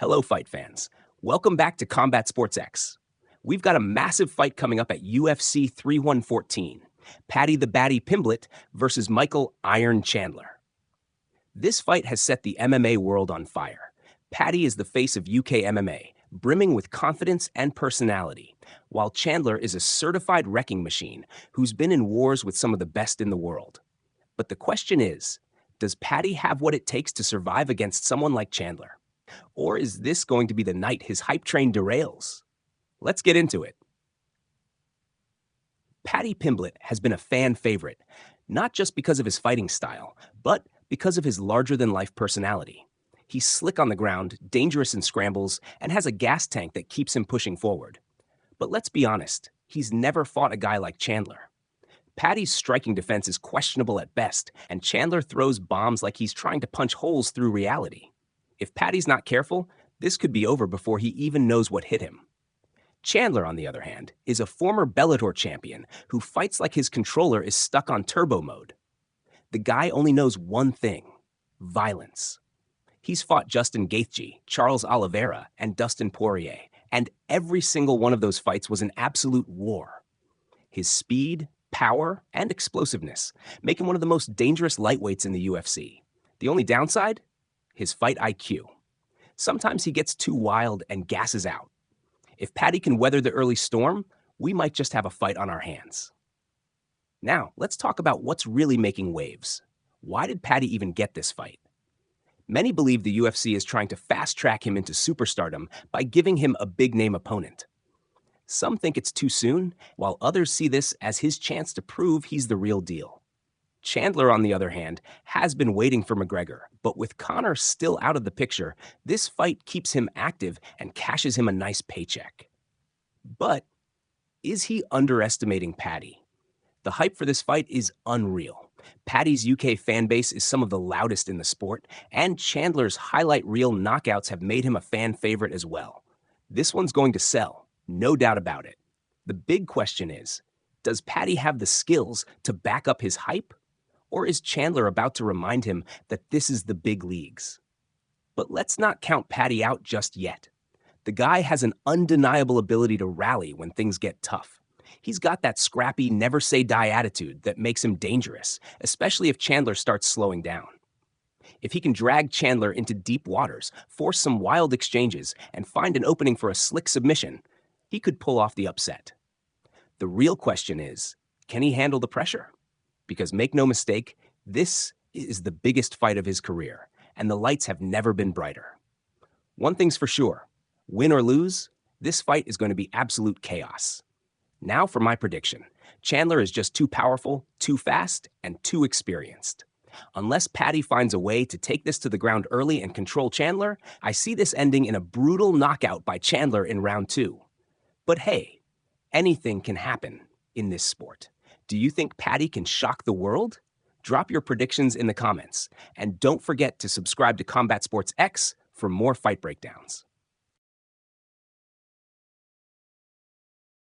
Hello, fight fans. Welcome back to CombatSportsX. We've got a massive fight coming up at UFC 3114. Paddy the Baddy Pimblett versus Michael Iron Chandler. This fight has set the MMA world on fire. Paddy is the face of UK MMA, brimming with confidence and personality, while Chandler is a certified wrecking machine who's been in wars with some of the best in the world. But the question is, does Paddy have what it takes to survive against someone like Chandler? Or is this going to be the night his hype train derails? Let's get into it. Paddy Pimblett has been a fan favorite, not just because of his fighting style, but because of his larger-than-life personality. He's slick on the ground, dangerous in scrambles, and has a gas tank that keeps him pushing forward. But let's be honest, he's never fought a guy like Chandler. Paddy's striking defense is questionable at best, and Chandler throws bombs like he's trying to punch holes through reality. If Paddy's not careful, this could be over before he even knows what hit him. Chandler, on the other hand, is a former Bellator champion who fights like his controller is stuck on turbo mode. The guy only knows one thing: violence. He's fought Justin Gaethje, Charles Oliveira, and Dustin Poirier, and every single one of those fights was an absolute war. His speed, power, and explosiveness make him one of the most dangerous lightweights in the UFC. The only downside? His fight IQ. Sometimes he gets too wild and gasses out. If Paddy can weather the early storm, we might just have a fight on our hands. Now, let's talk about what's really making waves. Why did Paddy even get this fight? Many believe the UFC is trying to fast-track him into superstardom by giving him a big-name opponent. Some think it's too soon, while others see this as his chance to prove he's the real deal. Chandler, on the other hand, has been waiting for McGregor, but with Conor still out of the picture, this fight keeps him active and cashes him a nice paycheck. But is he underestimating Paddy? The hype for this fight is unreal. Paddy's UK fanbase is some of the loudest in the sport, and Chandler's highlight reel knockouts have made him a fan favorite as well. This one's going to sell, no doubt about it. The big question is, does Paddy have the skills to back up his hype? Or is Chandler about to remind him that this is the big leagues? But let's not count Paddy out just yet. The guy has an undeniable ability to rally when things get tough. He's got that scrappy, never-say-die attitude that makes him dangerous, especially if Chandler starts slowing down. If he can drag Chandler into deep waters, force some wild exchanges, and find an opening for a slick submission, he could pull off the upset. The real question is, can he handle the pressure? Because make no mistake, this is the biggest fight of his career, and the lights have never been brighter. One thing's for sure, win or lose, this fight is going to be absolute chaos. Now for my prediction. Chandler is just too powerful, too fast, and too experienced. Unless Paddy finds a way to take this to the ground early and control Chandler, I see this ending in a brutal knockout by Chandler in round 2. But hey, anything can happen in this sport. Do you think Paddy can shock the world? Drop your predictions in the comments. And don't forget to subscribe to CombatSportsX for more fight breakdowns.